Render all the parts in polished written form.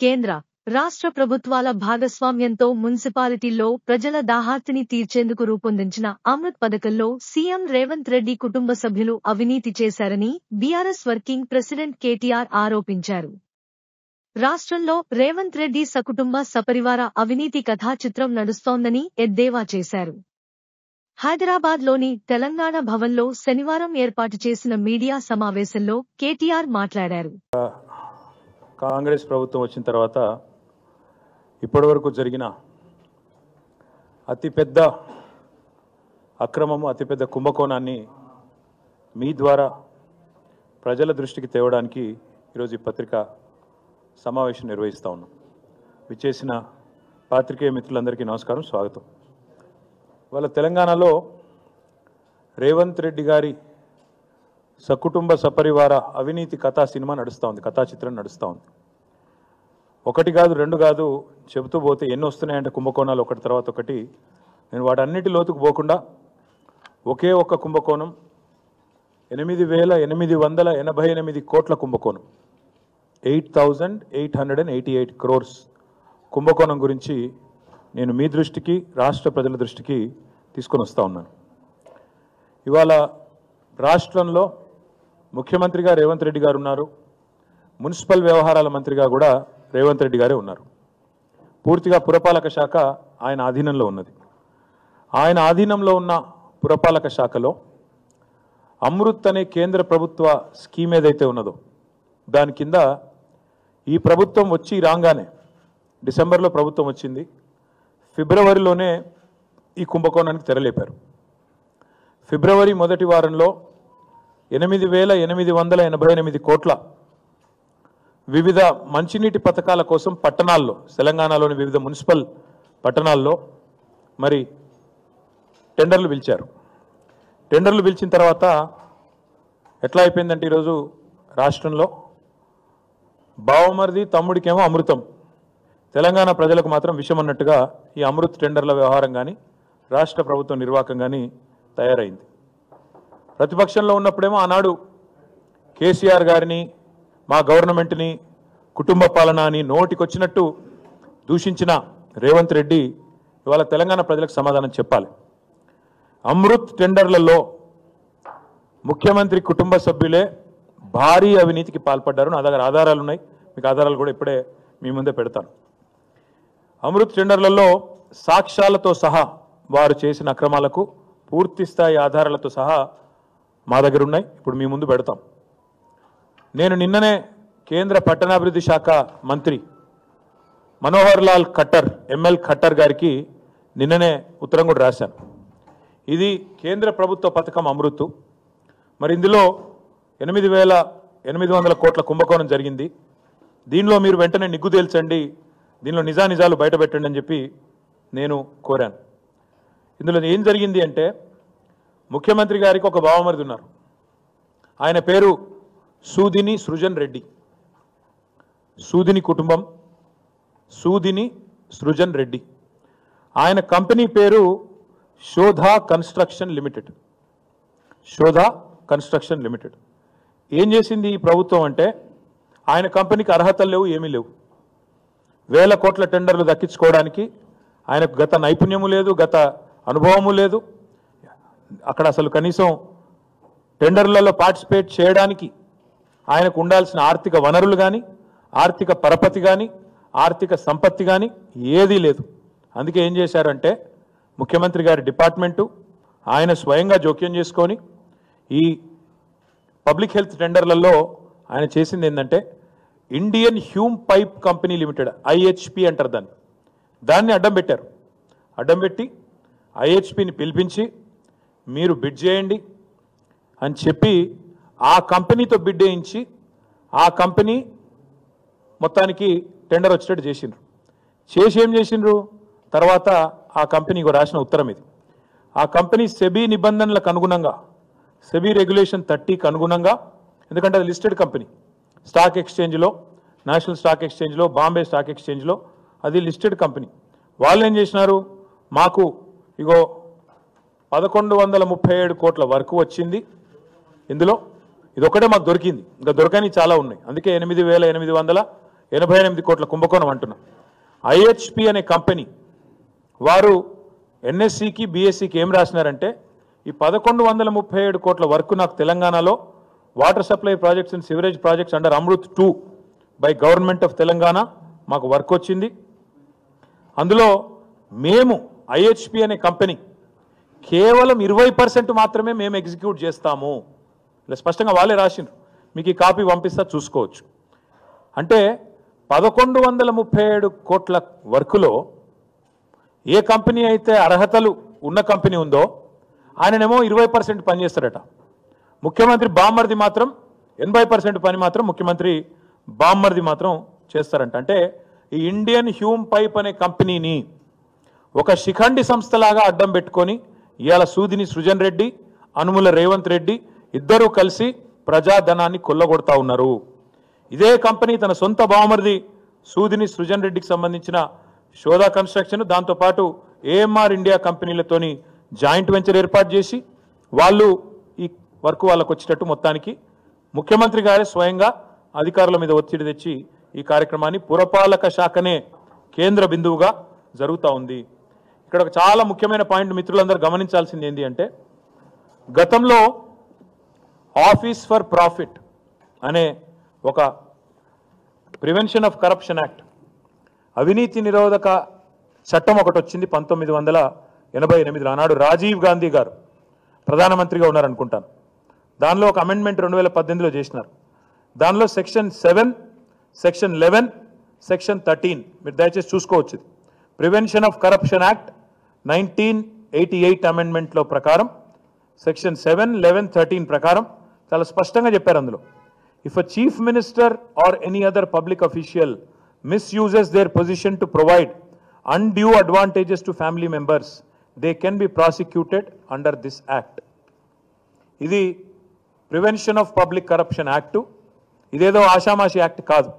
కేంద్ర, రాష్ట్ర ప్రభుత్వాల భాగస్వామ్యంతో మున్సిపాలిటీల్లో ప్రజల దాహార్తిని తీర్చేందుకు రూపొందించిన అమృత్ పథకంలో సీఎం రేవంత్ రెడ్డి కుటుంబ సభ్యులు అవినీతి చేశారని బీఆర్ఎస్ వర్కింగ్ ప్రెసిడెంట్ కేటీఆర్ ఆరోపించారు. రాష్ట్రంలో రేవంత్ రెడ్డి సకుటుంబ సపరివార అవినీతి కథా చిత్రం నడుస్తోందని ఎద్దేవా చేశారు. హైదరాబాద్లోని తెలంగాణ భవన్లో శనివారం ఏర్పాటు చేసిన మీడియా సమావేశంలో కేటీఆర్ మాట్లాడారు. కాంగ్రెస్ ప్రభుత్వం వచ్చిన తర్వాత ఇప్పటివరకు జరిగిన అతిపెద్ద అక్రమము, అతిపెద్ద కుంభకోణాన్ని మీ ద్వారా ప్రజల దృష్టికి తేవడానికి ఈరోజు ఈ పత్రికా సమావేశం నిర్వహిస్తూ ఉన్నాం. విచ్చేసిన పాత్రికేయ మిత్రులందరికీ నమస్కారం, స్వాగతం. వాళ్ళ తెలంగాణలో రేవంత్ రెడ్డి గారి సకుటుంబ సపరివార అవినీతి కథా సినిమా నడుస్తూ ఉంది, కథా చిత్రం నడుస్తూ ఉంది. ఒకటి కాదు, రెండు కాదు, చెబుతూ పోతే ఎన్ని వస్తున్నాయంటే కుంభకోణాలు ఒకటి తర్వాత ఒకటి. నేను వాటన్నిటి లోతుకు పోకుండా ఒకే ఒక్క కుంభకోణం 8,888 కోట్ల కుంభకోణం, 8,888 crores కుంభకోణం గురించి నేను మీ దృష్టికి, రాష్ట్ర ప్రజల దృష్టికి తీసుకొని వస్తూ ఉన్నాను. ఇవాళ రాష్ట్రంలో ముఖ్యమంత్రిగా రేవంత్ రెడ్డి గారు ఉన్నారు, మున్సిపల్ వ్యవహారాల మంత్రిగా కూడా రేవంత్ రెడ్డి గారే ఉన్నారు. పూర్తిగా పురపాలక శాఖ ఆయన ఆధీనంలో ఉన్నది. ఆయన ఆధీనంలో ఉన్న పురపాలక శాఖలో అమృత్ అనే కేంద్ర ప్రభుత్వ స్కీమ్ ఏదైతే ఉన్నదో దాని కింద ఈ ప్రభుత్వం వచ్చి రాగానే, డిసెంబర్లో ప్రభుత్వం వచ్చింది, ఫిబ్రవరిలోనే ఈ కుంభకోణానికి తెరలేపారు. ఫిబ్రవరి మొదటి వారంలో 8,888 కోట్ల వివిధ మంచినీటి పథకాల కోసం పట్టణాల్లో, తెలంగాణలోని వివిధ మున్సిపల్ పట్టణాల్లో మరి టెండర్లు పిలిచారు. టెండర్లు పిలిచిన తర్వాత ఎట్లా అయిపోయిందంటే ఈరోజు రాష్ట్రంలో బావమరిది తమ్ముడికేమో అమృతం, తెలంగాణ ప్రజలకు మాత్రం విషం అన్నట్టుగా ఈ అమృత్ టెండర్ల వ్యవహారం కానీ రాష్ట్ర ప్రభుత్వం నిర్వాహకం కానీ తయారైంది. ప్రతిపక్షంలో ఉన్నప్పుడేమో ఆనాడు కేసీఆర్ గారిని, మా గవర్నమెంట్ని కుటుంబ పాలన అని నోటికొచ్చినట్టు దూషించిన రేవంత్ రెడ్డి ఇవాళ తెలంగాణ ప్రజలకు సమాధానం చెప్పాలి. అమృత్ టెండర్లలో ముఖ్యమంత్రి కుటుంబ సభ్యులే భారీ అవినీతికి పాల్పడ్డారు. నా దగ్గర ఆధారాలు ఉన్నాయి, మీకు ఆధారాలు కూడా ఇప్పుడే మీ ముందే పెడతాను. అమృత్ టెండర్లలో సాక్ష్యాలతో సహా వారు చేసిన అక్రమాలకు పూర్తి స్థాయి ఆధారాలతో సహా మా దగ్గర ఉన్నాయి, ఇప్పుడు మీ ముందు పెడతాం. నేను నిన్ననే కేంద్ర పట్టణాభివృద్ధి శాఖ మంత్రి మనోహర్ లాల్ ఖట్టర్, ఎంఎల్ ఖట్టర్ గారికి నిన్ననే ఉత్తరం కూడా రాశాను. ఇది కేంద్ర ప్రభుత్వ పథకం అమృత్. మరి ఇందులో 8,800 కోట్ల కుంభకోణం జరిగింది. దీనిలో మీరు వెంటనే నిగ్గు తేల్చండి, దీనిలో నిజానిజాలు బయటపెట్టండి అని చెప్పి నేను కోరాను. ఇందులో ఏం జరిగింది అంటే, ముఖ్యమంత్రి గారికి ఒక బావమరిది ఉన్నారు, ఆయన పేరు సూదిని సృజన్ రెడ్డి. సూదిని కుటుంబం, సూదిని సృజన్ రెడ్డి. ఆయన కంపెనీ పేరు Shodha construction limited. Shodha construction limited. ఏం చేసింది ఈ ప్రభుత్వం అంటే, ఆయన కంపెనీకి అర్హతలు లేవు, ఏమీ లేవు. వేల కోట్ల టెండర్లు దక్కించుకోవడానికి ఆయనకు గత నైపుణ్యము లేదు, గత అనుభవము లేదు. అక్కడ అసలు కనీసం టెండర్లలో పార్టిసిపేట్ చేయడానికి ఆయనకు ఉండాల్సిన ఆర్థిక వనరులు కానీ, ఆర్థిక పరపతి కానీ, ఆర్థిక సంపత్తి కానీ ఏదీ లేదు. అందుకే ఏం చేశారంటే, ముఖ్యమంత్రి గారి డిపార్ట్మెంటు ఆయన స్వయంగా జోక్యం చేసుకొని ఈ పబ్లిక్ హెల్త్ టెండర్లలో ఆయన చేసింది ఏంటంటే, Indian Hume pipe company limited, IHP అంటారు దాన్ని అడ్డం పెట్టారు. అడ్డం పెట్టి ఐహెచ్పిని పిలిపించి మీరు బిడ్ చేయండి అని చెప్పి ఆ కంపెనీతో బిడ్ వేయించి ఆ కంపెనీ మొత్తానికి టెండర్ వచ్చేటట్టు చేసిండ్రు. చేసి ఏం చేసిండ్రు, తర్వాత ఆ కంపెనీకి రాసిన ఉత్తరం ఇది. ఆ కంపెనీ సెబీ నిబంధనలకు అనుగుణంగా, సెబీ రెగ్యులేషన్ 30కి అనుగుణంగా, ఎందుకంటే అది లిస్టెడ్ కంపెనీ, స్టాక్ ఎక్స్చేంజ్లో, నేషనల్ స్టాక్ ఎక్స్చేంజ్లో, బాంబే స్టాక్ ఎక్స్చేంజ్లో అది లిస్టెడ్ కంపెనీ. వాళ్ళు ఏం చేసినారు, మాకు ఇగో 1137 కోట్ల వరకు వచ్చింది, ఇందులో ఇదొక్కటే మాకు దొరికింది, ఇంకా దొరకని చాలా ఉన్నాయి, అందుకే 8,888 88 కోట్ల కుంభకోణం అంటున్నా. ఐహెచ్పి అనే కంపెనీ వారు ఎన్ఎస్సికి బీఎస్సికి ఏం రాసినారంటే ఈ 1137 కోట్ల వర్క్ నాకు తెలంగాణలో water supply projects and sewerage projects under Amrit 2 by government of Telangana మాకు వర్క్ వచ్చింది. అందులో మేము ఐహెచ్పి అనే కంపెనీ కేవలం 20% మాత్రమే మేము ఎగ్జిక్యూట్ చేస్తాము. ఇలా స్పష్టంగా వాళ్ళే రాసిండ్రు. మీకు ఈ కాపీ పంపిస్తా చూసుకోవచ్చు. అంటే 1137 కోట్ల వర్కులో ఏ కంపెనీ అయితే అర్హతలు ఉన్న కంపెనీ ఉందో ఆయననేమో 20% పని చేస్తారట. ముఖ్యమంత్రి బామ్మర్ది మాత్రం 80% పని మాత్రం ముఖ్యమంత్రి బామ్మర్ది మాత్రం చేస్తారంట. అంటే ఈ ఇండియన్ హ్యూమ్ పైప్ అనే కంపెనీని ఒక శిఖండి సంస్థలాగా అడ్డం పెట్టుకొని ఇవాళ సూదిని సృజన్ రెడ్డి, అనుముల రేవంత్ రెడ్డి ఇద్దరూ కలిసి ప్రజాధనాన్ని కొల్లగొడతా ఉన్నారు. ఇదే కంపెనీ తన సొంత బావమరిది సూదిని సృజన్ రెడ్డికి సంబంధించిన శోధా కన్స్ట్రక్షన్ దాంతోపాటు ఏఎంఆర్ ఇండియా కంపెనీలతోని జాయింట్ వెంచర్ ఏర్పాటు చేసి వాళ్ళు ఈ వర్క్ వాళ్ళకు వచ్చేటట్టు మొత్తానికి ముఖ్యమంత్రి గారే స్వయంగా అధికారుల మీద ఒత్తిడి తెచ్చి ఈ కార్యక్రమాన్ని పురపాలక శాఖనే కేంద్ర బిందువుగా జరుగుతూ ఉంది. ఇక్కడ ఒక చాలా ముఖ్యమైన పాయింట్ మిత్రులందరూ గమనించాల్సింది ఏంటి అంటే గతంలో ఆఫీస్ ఫర్ ప్రాఫిట్ అనే ఒక ప్రివెన్షన్ ఆఫ్ కరప్షన్ యాక్ట్ అవినీతి నిరోధక చట్టం ఒకటి వచ్చింది 1988. ఆనాడు రాజీవ్ గాంధీ గారు ప్రధానమంత్రిగా ఉన్నారనుకుంటాను. దానిలో ఒక అమెండ్మెంట్ 2018లో చేసినారు. దానిలో సెక్షన్ 7, సెక్షన్ 11, సెక్షన్ 13 మీరు దయచేసి చూసుకోవచ్చు. ప్రివెన్షన్ ఆఫ్ కరప్షన్ యాక్ట్ 1988 అమెండ్మెంట్లో ప్రకారం సెక్షన్ 7, 11, 13 ప్రకారం చాలా స్పష్టంగా చెప్పారు. అందులో if a chief minister or any other public official misuses their position to provide undue advantages to family members, they can be prosecuted under this act. ఇది prevention of public corruption act. ఇదేదో ఆషామాషి act కాదు.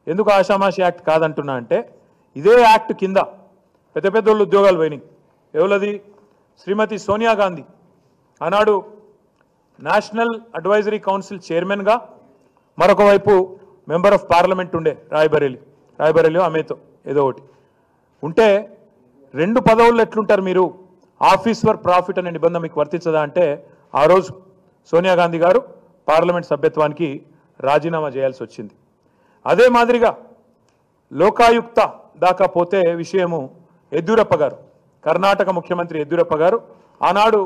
ఎందుకు ఆషామాషి act కాదంటున్నా అంటే ఇదే act కింద పెద్ద పెద్ద వాళ్ళు ఉద్యోగాలు పోయినాయి. ఎవరది? శ్రీమతి సోనియా గాంధీ ఆనాడు నేషనల్ అడ్వైజరీ కౌన్సిల్ చైర్మన్గా, మరొక వైపు మెంబర్ ఆఫ్ పార్లమెంట్ ఉండే రాయబరేలి ఆమెతో ఏదో ఒకటి ఉంటే 2 పదవుల్లో ఎట్లుంటారు మీరు? ఆఫీస్ ఫర్ ప్రాఫిట్ అనే నిబంధన మీకు వర్తించదా అంటే ఆ రోజు సోనియా గాంధీ గారు పార్లమెంట్ సభ్యత్వానికి రాజీనామా చేయాల్సి వచ్చింది. అదే మాదిరిగా లోకాయుక్త దాకా పోతే విషయము యడ్యూరప్ప గారు, కర్ణాటక ముఖ్యమంత్రి యడ్యూరప్ప గారు ఆనాడు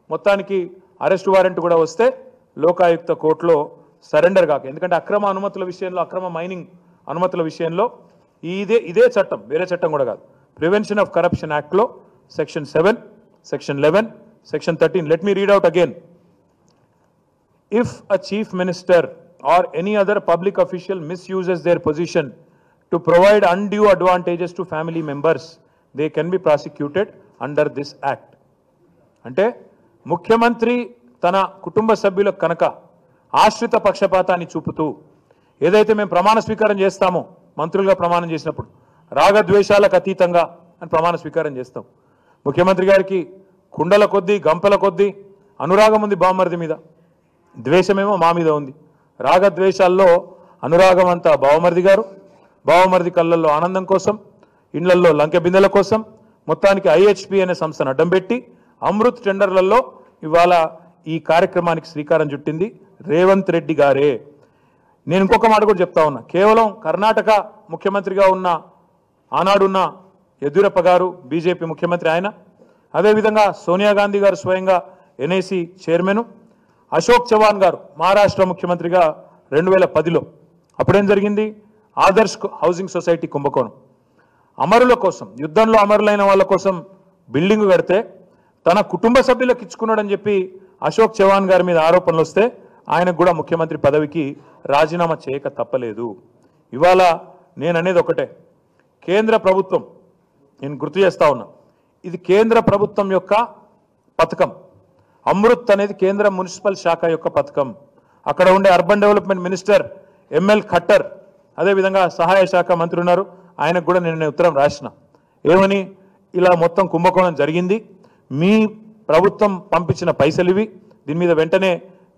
మొత్తానికి అరెస్ట్ వారెంట్ కూడా వస్తే లోకాయుక్త కోర్టులో సరెండర్ కాక, ఎందుకంటే అక్రమ అనుమతుల విషయంలో, అక్రమ మైనింగ్ అనుమతుల విషయంలో ఇదే చట్టం, వేరే చట్టం కూడా కాదు, ప్రివెన్షన్ ఆఫ్ కరప్షన్ యాక్ట్లో section 7, section 11, section 13. Let me read out again. If a chief minister or any other public official misuses there position to provide undue advantages to family members, they can be prosecuted under this act. అంటే ముఖ్యమంత్రి తన కుటుంబ సభ్యులకు కనుక ఆశ్రిత పక్షపాతాన్ని చూపుతూ ఏదైతే మేము ప్రమాణ స్వీకారం చేస్తామో, మంత్రులుగా ప్రమాణం చేసినప్పుడు రాగద్వేషాలకు అతీతంగా అని ప్రమాణ స్వీకారం చేస్తాం. ముఖ్యమంత్రి గారికి కుండల కొద్దీ, గంపల కొద్దీ అనురాగం ఉంది బామ్మర్ది మీద, ద్వేషమేమో మా మీద ఉంది. రాగద్వేషాల్లో అనురాగం అంతా బావమర్ది గారు, బావమర్ది కళ్ళల్లో ఆనందం కోసం, ఇండ్లల్లో లంకె బిందెల కోసం మొత్తానికి ఐహెచ్పి అనే సంస్థను అడ్డం పెట్టి అమృత్ టెండర్లలో ఇవాళ ఈ కార్యక్రమానికి శ్రీకారం చుట్టింది రేవంత్ రెడ్డి గారే. నేను ఇంకొక మాట కూడా చెప్తా ఉన్నా, కేవలం కర్ణాటక ముఖ్యమంత్రిగా ఉన్న ఆనాడున్న యడ్యూరప్ప గారు బీజేపీ ముఖ్యమంత్రి ఆయన, అదేవిధంగా సోనియా గాంధీ గారు స్వయంగా ఎన్ఐసి చైర్మన్, అశోక్ చవాన్ గారు మహారాష్ట్ర ముఖ్యమంత్రిగా 2010లో అప్పుడేం జరిగింది? ఆదర్శ్ హౌసింగ్ సొసైటీ కుంభకోణం. అమరుల కోసం, యుద్ధంలో అమరులైన వాళ్ళ కోసం బిల్డింగ్ కడితే తన కుటుంబ సభ్యులకు ఇచ్చుకున్నాడని చెప్పి అశోక్ చవాన్ గారి మీద ఆరోపణలు వస్తే ఆయనకు కూడా ముఖ్యమంత్రి పదవికి రాజీనామా చేయక తప్పలేదు. ఇవాళ నేను అనేది ఒకటే, కేంద్ర ప్రభుత్వం, నేను గుర్తు చేస్తా ఉన్నా, ఇది కేంద్ర ప్రభుత్వం యొక్క పథకం. అమృత్ అనేది కేంద్ర మున్సిపల్ శాఖ యొక్క పథకం. అక్కడ ఉండే urban development minister ML Khattar, అదేవిధంగా సహాయ శాఖ మంత్రి ఉన్నారు, ఆయనకు కూడా నేను ఉత్తరం రాసిన. ఏమని? ఇలా మొత్తం కుంభకోణం జరిగింది, మీ ప్రభుత్వం పంపించిన పైసలు ఇవి, దీని మీద వెంటనే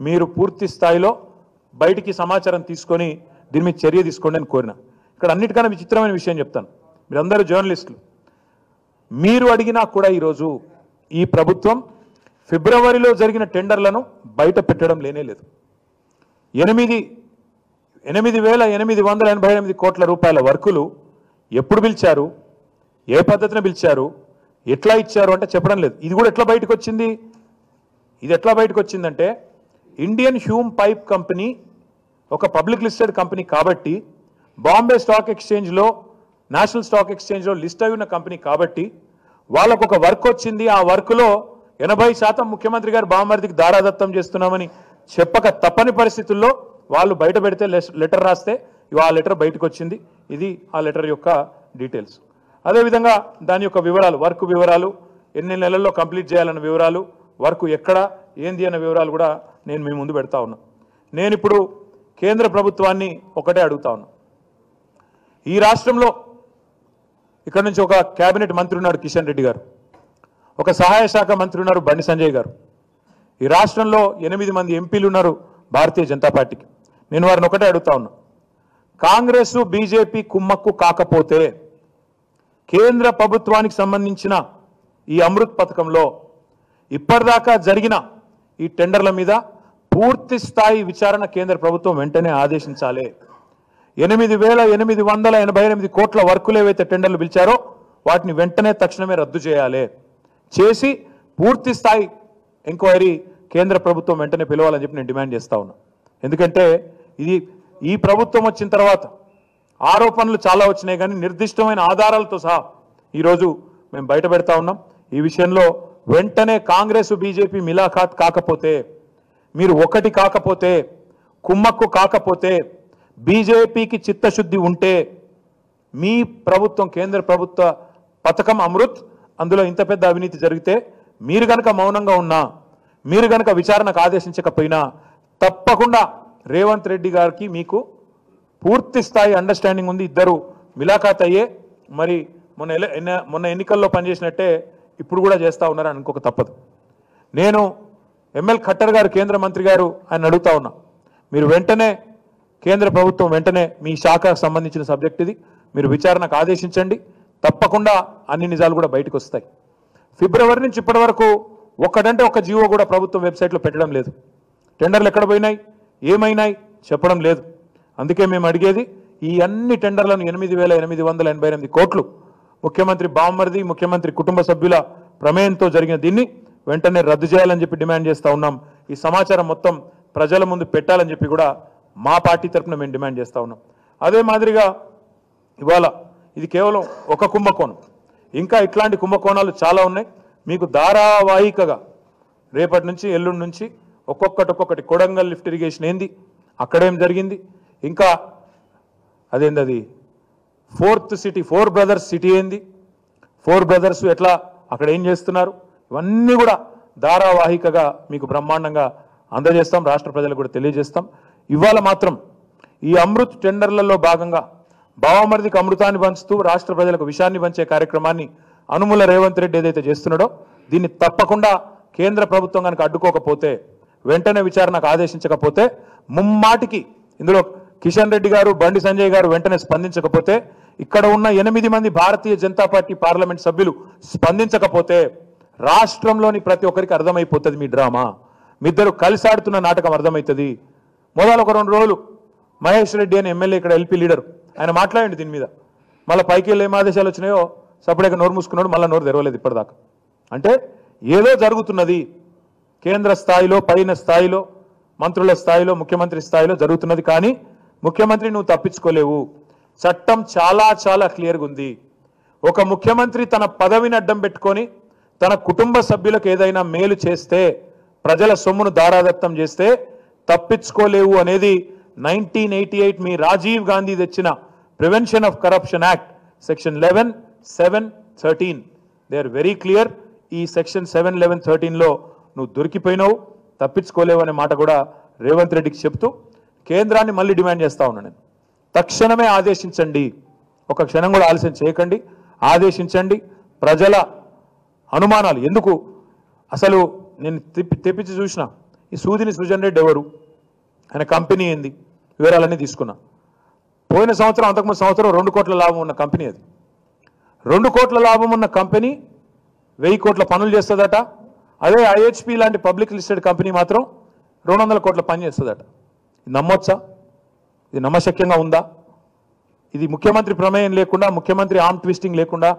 మీరు పూర్తి స్థాయిలో బయటికి సమాచారం తీసుకొని దీని మీద చర్య తీసుకోండి అని కోరిన. ఇక్కడ అన్నిటికన్నా విచిత్రమైన విషయం చెప్తాను. మీరందరూ జర్నలిస్టులు, మీరు అడిగినా కూడా ఈరోజు ఈ ప్రభుత్వం ఫిబ్రవరిలో జరిగిన టెండర్లను బయట పెట్టడం లేనేలేదు. 8,888 కోట్ల రూపాయల వర్కులు ఎప్పుడు పిలిచారు, ఏ పద్ధతిన పిలిచారు, ఎట్లా ఇచ్చారు అంటే చెప్పడం లేదు. ఇది కూడా ఎట్లా బయటకు వచ్చింది? ఇది ఎట్లా బయటకు వచ్చిందంటే ఇండియన్ హ్యూమ్ పైప్ కంపెనీ ఒక పబ్లిక్ లిస్టెడ్ కంపెనీ కాబట్టి, బాంబే స్టాక్ ఎక్స్చేంజ్లో, నేషనల్ స్టాక్ ఎక్స్చేంజ్లో లిస్ట్ అయి ఉన్న కంపెనీ కాబట్టి వాళ్ళకు ఒక వర్క్ వచ్చింది. ఆ వర్క్లో 80% ముఖ్యమంత్రి గారు బామ్మర్దికి దారాదత్తం చేస్తున్నామని చెప్పక తప్పని పరిస్థితుల్లో వాళ్ళు బయట పెడితే లెటర్ రాస్తే ఆ లెటర్ బయటకు వచ్చింది. ఇది ఆ లెటర్ యొక్క డీటెయిల్స్. అదేవిధంగా దాని యొక్క వివరాలు, వర్క్ వివరాలు, ఎన్ని నెలల్లో కంప్లీట్ చేయాలన్న వివరాలు, వర్క్ ఎక్కడ ఏంది అన్న వివరాలు కూడా నేను మీ ముందు పెడతా ఉన్నా. నేను ఇప్పుడు కేంద్ర ప్రభుత్వాన్ని ఒకటే అడుగుతా ఉన్నా. ఈ రాష్ట్రంలో ఇక్కడ నుంచి ఒక కేబినెట్ మంత్రి ఉన్నారు కిషన్ రెడ్డి గారు, ఒక సహాయ శాఖ మంత్రి ఉన్నారు బండి సంజయ్ గారు. ఈ రాష్ట్రంలో 8 మంది ఎంపీలు ఉన్నారు భారతీయ జనతా పార్టీకి. నేను వారిని ఒకటే అడుగుతా ఉన్నా, కాంగ్రెస్ బీజేపీ కుమ్మక్కు కాకపోతే కేంద్ర ప్రభుత్వానికి సంబంధించిన ఈ అమృత్ పథకంలో ఇప్పటిదాకా జరిగిన ఈ టెండర్ల మీద పూర్తి స్థాయి విచారణ కేంద్ర ప్రభుత్వం వెంటనే ఆదేశించాలి. 8,888 కోట్ల వర్కులు ఏవైతే టెండర్లు పిలిచారో వాటిని వెంటనే తక్షణమే రద్దు చేయాలి. చేసి పూర్తి స్థాయి ఎంక్వైరీ కేంద్ర ప్రభుత్వం వెంటనే పిలవాలని చెప్పి నేను డిమాండ్ చేస్తా ఉన్నా. ఎందుకంటే ఈ ప్రభుత్వం వచ్చిన తర్వాత ఆరోపణలు చాలా వచ్చినాయి, కానీ నిర్దిష్టమైన ఆధారాలతో సహా ఈరోజు మేము బయట పెడతా ఉన్నాం. ఈ విషయంలో వెంటనే కాంగ్రెస్ బీజేపీ మిలాఖాత్ కాకపోతే, మీరు ఒకటి కాకపోతే, కుమ్మక్కు కాకపోతే, బీజేపీకి చిత్తశుద్ధి ఉంటే మీ ప్రభుత్వం, కేంద్ర ప్రభుత్వ పథకం అమృత్, అందులో ఇంత పెద్ద అవినీతి జరిగితే మీరు గనక మౌనంగా ఉన్నా, మీరు గనక విచారణకు ఆదేశించకపోయినా తప్పకుండా రేవంత్ రెడ్డి గారికి మీకు పూర్తి స్థాయి అండర్స్టాండింగ్ ఉంది. ఇద్దరు మిలాఖాత్ అయ్యే మరి మొన్న ఎన్నికల్లో పనిచేసినట్టే ఇప్పుడు కూడా చేస్తూ ఉన్నారని అనుకోక తప్పదు. నేను ఎంఎల్ ఖట్టర్ గారు, కేంద్ర మంత్రి గారు, ఆయన అడుగుతా ఉన్నా, మీరు వెంటనే కేంద్ర ప్రభుత్వం వెంటనే మీ శాఖకు సంబంధించిన సబ్జెక్ట్ ఇది, మీరు విచారణకు ఆదేశించండి. తప్పకుండా అన్ని నిజాలు కూడా బయటకు వస్తాయి. ఫిబ్రవరి నుంచి ఇప్పటి వరకు ఒక్కడంటే ఒక జీవో కూడా ప్రభుత్వం వెబ్సైట్లో పెట్టడం లేదు. టెండర్లు ఎక్కడ పోయినాయి, ఏమైనాయి చెప్పడం లేదు. అందుకే మేము అడిగేది, ఈ అన్ని టెండర్లను 8,888 కోట్లు ముఖ్యమంత్రి బామ్మర్ది, ముఖ్యమంత్రి కుటుంబ సభ్యుల ప్రమేయంతో జరిగిన దీన్ని వెంటనే రద్దు చేయాలని చెప్పి డిమాండ్ చేస్తూ ఉన్నాం. ఈ సమాచారం మొత్తం ప్రజల ముందు పెట్టాలని చెప్పి కూడా మా పార్టీ తరఫున మేము డిమాండ్ చేస్తూ ఉన్నాం. అదే మాదిరిగా ఇవాళ ఇది కేవలం ఒక కుంభకోణం, ఇంకా ఇట్లాంటి కుంభకోణాలు చాలా ఉన్నాయి. మీకు ధారావాహికగా రేపటి నుంచి, ఎల్లుండి నుంచి ఒక్కొక్కటి కొడంగల్ లిఫ్ట్ ఇరిగేషన్ ఏంది, అక్కడేం జరిగింది, ఇంకా అదేంది అది ఫోర్త్ సిటీ, 4 బ్రదర్స్ సిటీ ఏంది, 4 బ్రదర్స్ ఎట్లా అక్కడ ఏం చేస్తున్నారు, ఇవన్నీ కూడా ధారావాహికగా మీకు బ్రహ్మాండంగా అందజేస్తాం, రాష్ట్ర ప్రజలకు కూడా తెలియజేస్తాం. ఇవాళ మాత్రం ఈ అమృత్ టెండర్లలో భాగంగా బావమరిదికి అమృతాన్ని పంచుతూ రాష్ట్ర ప్రజలకు విషయాన్ని పంచే కార్యక్రమాన్ని అనుముల రేవంత్ రెడ్డి ఏదైతే చేస్తున్నాడో దీన్ని తప్పకుండా కేంద్ర ప్రభుత్వం కనుక అడ్డుకోకపోతే, వెంటనే విచారణకు ఆదేశించకపోతే, ముమ్మాటికి ఇందులో కిషన్ రెడ్డి గారు, బండి సంజయ్ గారు వెంటనే స్పందించకపోతే, ఇక్కడ ఉన్న 8 మంది భారతీయ జనతా పార్టీ పార్లమెంట్ సభ్యులు స్పందించకపోతే రాష్ట్రంలోని ప్రతి ఒక్కరికి అర్థమైపోతుంది మీ డ్రామా, మీ ఇద్దరు కలిసి ఆడుతున్న నాటకం అర్థమవుతుంది. మొదలు ఒక 2 రోజులు మహేష్ రెడ్డి అని ఎమ్మెల్యే, ఇక్కడ ఎల్పీ లీడర్, ఆయన మాట్లాడండి దీని మీద. మళ్ళీ పైకి వెళ్ళి ఏం ఆదేశాలు వచ్చినాయో సపరేట్గా నోరు మూసుకున్నాడు, మళ్ళీ నోరు తెరవలేదు ఇప్పటిదాకా. అంటే ఏదో జరుగుతున్నది కేంద్ర స్థాయిలో, పైన స్థాయిలో, మంత్రుల స్థాయిలో, ముఖ్యమంత్రి స్థాయిలో జరుగుతున్నది. కానీ ముఖ్యమంత్రి నువ్వు తప్పించుకోలేవు. చట్టం చాలా చాలా క్లియర్గా ఉంది. ఒక ముఖ్యమంత్రి తన పదవిని అడ్డం పెట్టుకొని తన కుటుంబ సభ్యులకు ఏదైనా మేలు చేస్తే, ప్రజల సొమ్మును దారాదత్తం చేస్తే తప్పించుకోలేవు అనేది 1988 మీ రాజీవ్ గాంధీ తెచ్చిన prevention of corruption act section 11, 7, 13 they are very clear. ఈ సెక్షన్ 7, 11, 13లో నువ్వు దొరికిపోయినావు, తప్పించుకోలేవు అనే మాట కూడా రేవంత్ రెడ్డికి చెప్తూ కేంద్రాన్ని మళ్ళీ డిమాండ్ చేస్తా ఉన్నాను నేను, తక్షణమే ఆదేశించండి, ఒక క్షణం కూడా ఆలస్యం చేయకండి, ఆదేశించండి. ప్రజల అనుమానాలు ఎందుకు, అసలు నేను తెప్పించి చూసిన ఈ సూదిని సృజన్ రెడ్డి ఎవరు, ఆయన కంపెనీ ఏంది, వివరాలన్నీ తీసుకున్నా. పోయిన సంవత్సరం అంతకుముందు సంవత్సరం 2 కోట్ల లాభం ఉన్న కంపెనీ అది. 2 కోట్ల లాభం ఉన్న కంపెనీ 1000 కోట్ల పనులు చేస్తుందట. అదే IHP లాంటి పబ్లిక్ లిస్టెడ్ కంపెనీ మాత్రం 200 కోట్ల పని చేస్తుందట. ఇది నమ్మొచ్చా? ఇది నమ్మశక్యంగా ఉందా? ఇది ముఖ్యమంత్రి ప్రమేయం లేకుండా, ముఖ్యమంత్రి ఆర్మ్ ట్విస్టింగ్ లేకుండా,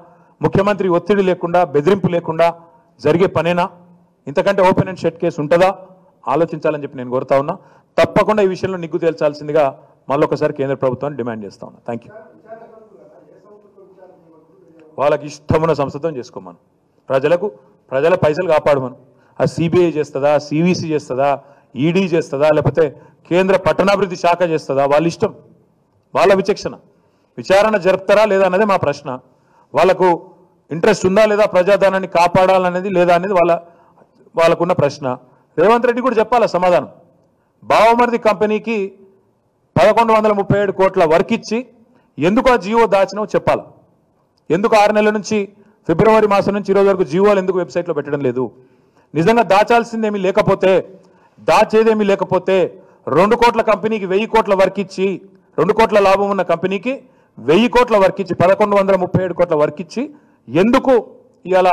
ముఖ్యమంత్రి ఒత్తిడి లేకుండా, బెదిరింపు లేకుండా జరిగే పనేనా? ఇంతకంటే ఓపెన్ అండ్ షట్ కేసు ఉంటుందా? ఆలోచించాలని చెప్పి నేను కోరుతా ఉన్నా. తప్పకుండా ఈ విషయంలో నిగ్గు తేల్చాల్సిందిగా మళ్ళొకసారి కేంద్ర ప్రభుత్వాన్ని డిమాండ్ చేస్తా ఉన్నా. Thank you. వాళ్ళకి ఇష్టమున్న సంస్థతో చేసుకోమను. ప్రజల పైసలు కాపాడమను. ఆ CBI చేస్తుందా, CVC చేస్తుందా, ED చేస్తుందా, లేకపోతే కేంద్ర పట్టణాభివృద్ధి శాఖ చేస్తుందా? వాళ్ళ ఇష్టం, వాళ్ళ విచక్షణ. విచారణ జరుపుతారా లేదా అనేది మా ప్రశ్న. వాళ్ళకు ఇంట్రెస్ట్ ఉందా లేదా ప్రజాధనాన్ని కాపాడాలనేది లేదా అనేది వాళ్ళకున్న ప్రశ్న. రేవంత్ రెడ్డి కూడా చెప్పాలా సమాధానం. బావమరిది కంపెనీకి 1137 కోట్ల వర్క్ ఇచ్చి ఎందుకు ఆ జీవో దాచినో చెప్పాలా. ఎందుకు 6 నెలల నుంచి ఫిబ్రవరి మాసం నుంచి ఈరోజు వరకు జీవోలు ఎందుకు వెబ్సైట్లో పెట్టడం లేదు? నిజంగా దాచాల్సిందేమీ లేకపోతే, దాచేదేమీ లేకపోతే 2 కోట్ల కంపెనీకి 1000 కోట్ల వర్క్ ఇచ్చి, 2 కోట్ల లాభం ఉన్న కంపెనీకి 1000 కోట్ల వర్క్ ఇచ్చి, 1137 కోట్ల వర్క్ ఇచ్చి ఎందుకు ఇవాళ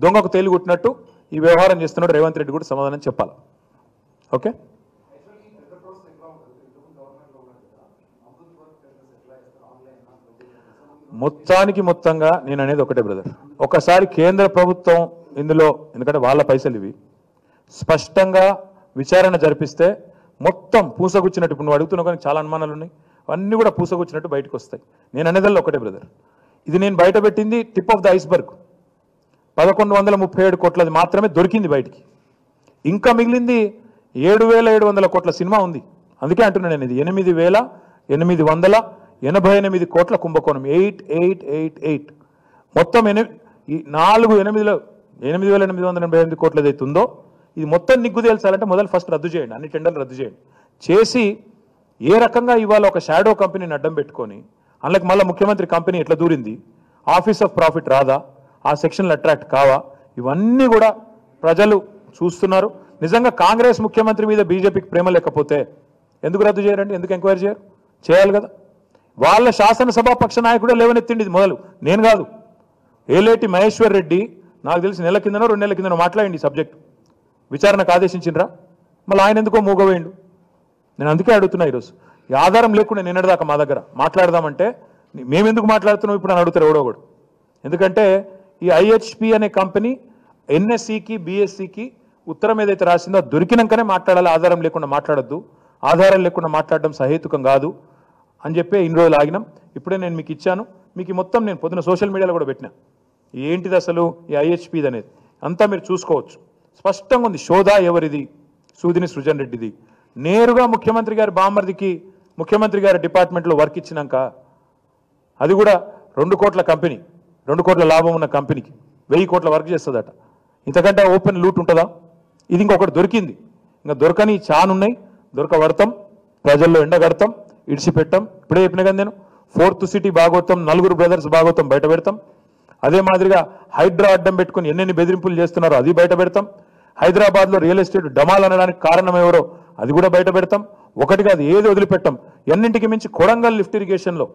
దొంగకు తేలిగుట్టినట్టు ఈ వ్యవహారం చేస్తున్నాడు రేవంత్ రెడ్డి కూడా సమాధానం చెప్పాలి. ఓకే, మొత్తంగా నేను అనేది ఒకటే బ్రదర్, ఒకసారి కేంద్ర ప్రభుత్వం ఇందులో, ఎందుకంటే వాళ్ళ పైసలు ఇవి, స్పష్టంగా విచారణ జరిపిస్తే మొత్తం పూసగుచ్చినట్టు, ఇప్పుడు నువ్వు అడుగుతున్నా కానీ చాలా అనుమానాలు ఉన్నాయి, అన్నీ కూడా పూసగుచ్చినట్టు బయటకు వస్తాయి. నేను అనేదల్లో ఒకటే బ్రదర్, ఇది నేను బయట పెట్టింది టిప్ ఆఫ్ ద ఐస్బర్గ్. 1137 కోట్లది మాత్రమే దొరికింది బయటికి. ఇంకా మిగిలింది 7700 కోట్ల సినిమా ఉంది. అందుకే అంటున్నాను నేను, ఇది 8888 కోట్ల కుంభకోణం. 8888 మొత్తం 8888 కోట్లది అవుతుందో ఇది మొత్తం నిగ్గు తేల్చాలంటే మొదలు ఫస్ట్ రద్దు చేయండి, అన్ని టెండర్లు రద్దు చేయండి. చేసి ఏ రకంగా ఇవాళ ఒక షాడో కంపెనీని అడ్డం పెట్టుకొని అందులోకి మళ్ళీ ముఖ్యమంత్రి కంపెనీ ఎట్లా దూరింది, ఆఫీస్ ఆఫ్ ప్రాఫిట్ రాదా, ఆ సెక్షన్లు అట్రాక్ట్ కావా, ఇవన్నీ కూడా ప్రజలు చూస్తున్నారు. నిజంగా కాంగ్రెస్ ముఖ్యమంత్రి మీద బీజేపీకి ప్రేమ లేకపోతే ఎందుకు రద్దు చేయరండి? ఎందుకు ఎంక్వైరీ చేయరు? చేయాలి కదా. వాళ్ళ శాసనసభా పక్ష నాయకుడే లేవనెత్తిండి ఇది మొదలు, నేను కాదు. ఏలేటి మహేశ్వర్ రెడ్డి నాకు తెలిసి నెల కిందనో 2 నెలల కిందనో మాట్లాడండి ఈ సబ్జెక్ట్. విచారణకు ఆదేశించిండ్రా? మళ్ళీ ఆయన ఎందుకో మూగవేయండు. నేను అందుకే అడుగుతున్నా ఈరోజు, ఈ ఆధారం లేకుండా నిన్నటిదాకా మా దగ్గర మాట్లాడదామంటే మేమెందుకు మాట్లాడుతున్నాం ఇప్పుడు అని అడుగుతారు ఎవడో ఒకడు. ఎందుకంటే ఈ IHP అనే కంపెనీ NSEకి BSEకి ఉత్తరం ఏదైతే రాసిందో దొరికినాకనే మాట్లాడాలి, ఆధారం లేకుండా మాట్లాడద్దు. ఆధారం లేకుండా మాట్లాడడం సహేతుకం కాదు అని చెప్పి ఇన్ని రోజులు ఆగినాం. ఇప్పుడే నేను మీకు ఇచ్చాను, మీకు మొత్తం నేను పొద్దున సోషల్ మీడియాలో కూడా పెట్టినా ఏంటిది అసలు ఈ IHPది అనేది అంతా మీరు చూసుకోవచ్చు. స్పష్టంగా ఉంది. శోధా ఎవరిది? సూదిని సృజన్ రెడ్డిది. నేరుగా ముఖ్యమంత్రి గారి బామ్మర్దికి ముఖ్యమంత్రి గారి డిపార్ట్మెంట్లో వర్క్ ఇచ్చినాక, అది కూడా 2 కోట్ల కంపెనీ, 2 కోట్ల లాభం ఉన్న కంపెనీకి 1000 కోట్ల వర్క్ చేస్తుందట. ఇంతకంటే ఓపెన్ లూట్ ఉంటుందా? ఇది ఇంకొకటి దొరికింది, ఇంకా దొరకని చానున్నాయి. దొరకబడతాం, ప్రజల్లో ఎండగడతాం, ఇడిచిపెట్టాం. ఇప్పుడే చెప్పిన కదా నేను, 4th city Bhagavatam, 4 brothers Bhagavatam బయట పెడతాం. అదే మాదిరిగా హైడ్రా అడ్డం పెట్టుకుని ఎన్నెన్ని బెదిరింపులు చేస్తున్నారో అది బయట పెడతాం. హైదరాబాద్లో రియల్ ఎస్టేట్ డమాల్ అనడానికి కారణం ఎవరో అది కూడా బయట పెడతాం. ఒకటి కాదు, ఏది వదిలిపెట్టాం. ఎన్నింటికి మించి కొడంగల్ లిఫ్ట్ ఇరిగేషన్లో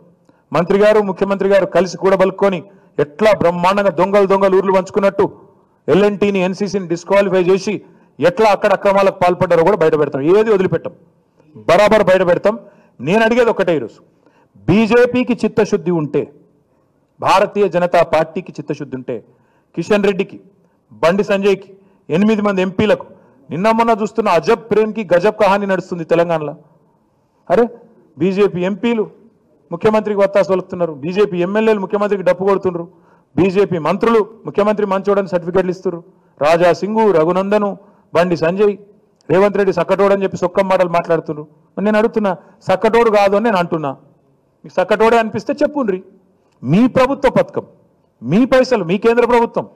మంత్రి గారు ముఖ్యమంత్రి గారు కలిసి కూడా బలుక్కొని ఎట్లా బ్రహ్మాండంగా దొంగలు ఊర్లు పంచుకున్నట్టు LNTని NCCని డిస్క్వాలిఫై చేసి ఎట్లా అక్కడ అక్రమాలకు పాల్పడ్డారో కూడా బయట పెడతాం. ఏది వదిలిపెట్టాం, బరాబర్ బయట పెడతాం. నేను అడిగేది ఒకటే ఈరోజు, బీజేపీకి చిత్తశుద్ధి ఉంటే, భారతీయ జనతా పార్టీకి చిత్తశుద్ధి ఉంటే, కిషన్ రెడ్డికి, బండి సంజయ్కి, 8 మంది ఎంపీలకు నిన్న మొన్న చూస్తున్న అజబ్ ప్రేమ్కి గజబ్ కహాని నడుస్తుంది తెలంగాణలో. అరే బీజేపీ ఎంపీలు ముఖ్యమంత్రికి వత్తాసు వలుపుతున్నారు, బీజేపీ ఎమ్మెల్యేలు ముఖ్యమంత్రికి డప్పు కొడుతున్నారు, బీజేపీ మంత్రులు ముఖ్యమంత్రి మంచోడని సర్టిఫికెట్లు ఇస్తున్నారు. రాజా సింగు, రఘునందను, బండి సంజయ్, రేవంత్ రెడ్డి సక్కటోడు అని చెప్పి సొక్కం మాటలు మాట్లాడుతున్నారు. నేను అడుగుతున్నా, సక్కటోడు కాదు అని నేను అంటున్నా. మీకు సక్కటోడే అనిపిస్తే చెప్పుండ్రి. మీ ప్రభుత్వ పథకం, మీ పైసలు, మీ కేంద్ర ప్రభుత్వం,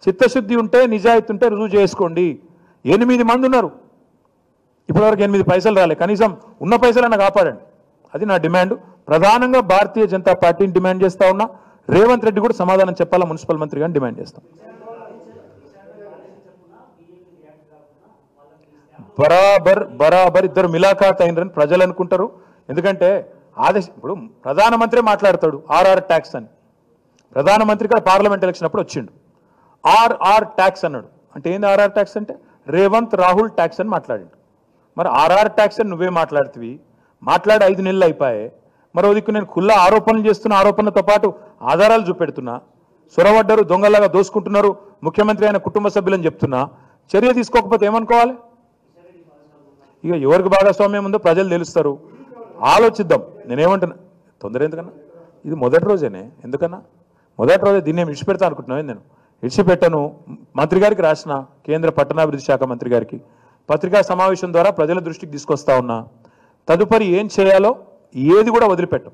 చిత్తశుద్ధి ఉంటే నిజాయితీ ఉంటే రుజువు చేసుకోండి. 8 మంది ఉన్నారు, ఇప్పటివరకు 8 పైసలు రాలే, కనీసం ఉన్న పైసలన్నా కాపాడండి. అది నా డిమాండ్. ప్రధానంగా భారతీయ జనతా పార్టీని డిమాండ్ చేస్తా ఉన్నా. రేవంత్ రెడ్డి కూడా సమాధానం చెప్పాలా మున్సిపల్ మంత్రి గారిని డిమాండ్ చేస్తాం. బరాబర్ ఇద్దరు మిలాఖాత్ అయినరని ప్రజలు అనుకుంటారు. ఎందుకంటే ఇప్పుడు ప్రధానమంత్రి మాట్లాడతాడు ఆర్ఆర్ ట్యాక్స్ అని. ప్రధానమంత్రి కూడా పార్లమెంట్ ఎలక్షన్ అప్పుడు వచ్చిండు, ఆర్ఆర్ ట్యాక్స్ అన్నాడు. అంటే ఏంది ఆర్ఆర్ ట్యాక్స్ అంటే? రేవంత్ రాహుల్ ట్యాక్స్ అని మాట్లాడిండు. మరి ఆర్ఆర్ ట్యాక్స్ అని నువ్వే మాట్లాడుతీవి, మాట్లాడి 5 నెలలు అయిపోయాయి. మరో దిక్కు నేను ఖుల్లా ఆరోపణలు చేస్తున్న, ఆరోపణలతో పాటు ఆధారాలు చూపెడుతున్నా. సొరవడ్డరు, దొంగలాగా దోసుకుంటున్నారు ముఖ్యమంత్రి ఆయన కుటుంబ సభ్యులని చెప్తున్నా. చర్య తీసుకోకపోతే ఏమనుకోవాలి? ఇక ఎవరికి భాగస్వామ్యం ఉందో ప్రజలు తెలుస్తారు, ఆలోచిద్దాం. నేనేమంటున్నా, తొందర ఎందుకన్నా? ఇది మొదటి రోజేనే, ఎందుకన్నా మొదటి రోజే దీన్ని ఏమి విడిచిపెడతా అనుకుంటున్నాను. నేను విడిచిపెట్టను. మంత్రి గారికి రాసిన, కేంద్ర పట్టణాభివృద్ధి శాఖ మంత్రి గారికి పత్రికా సమావేశం ద్వారా ప్రజల దృష్టికి తీసుకొస్తా ఉన్నా. తదుపరి ఏం చేయాలో ఏది కూడా వదిలిపెట్టం.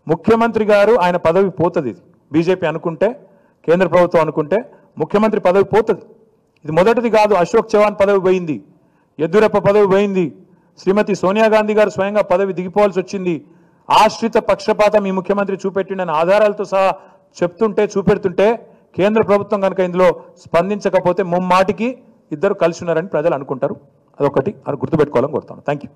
ముఖ్యమంత్రి గారు ఆయన పదవి పోతుంది. ఇది బీజేపీ అనుకుంటే, కేంద్ర ప్రభుత్వం అనుకుంటే ముఖ్యమంత్రి పదవి పోతుంది. ఇది మొదటిది కాదు. అశోక్ చవాన్ పదవి పోయింది, యడ్యూరప్ప పదవి పోయింది, శ్రీమతి సోనియా గాంధీ గారు స్వయంగా పదవి దిగిపోవాల్సి వచ్చింది. ఆశ్రిత పక్షపాతం ఈ ముఖ్యమంత్రి చూపెట్టిండని ఆధారాలతో సహా చెప్తుంటే, చూపెడుతుంటే కేంద్ర ప్రభుత్వం కనుక ఇందులో స్పందించకపోతే ముమ్మాటికి ఇద్దరు కలిసి ఉన్నారని ప్రజలు అనుకుంటారు. అదొకటి, అది గుర్తుపెట్టుకోవాలని కోరుతాను. Thank you.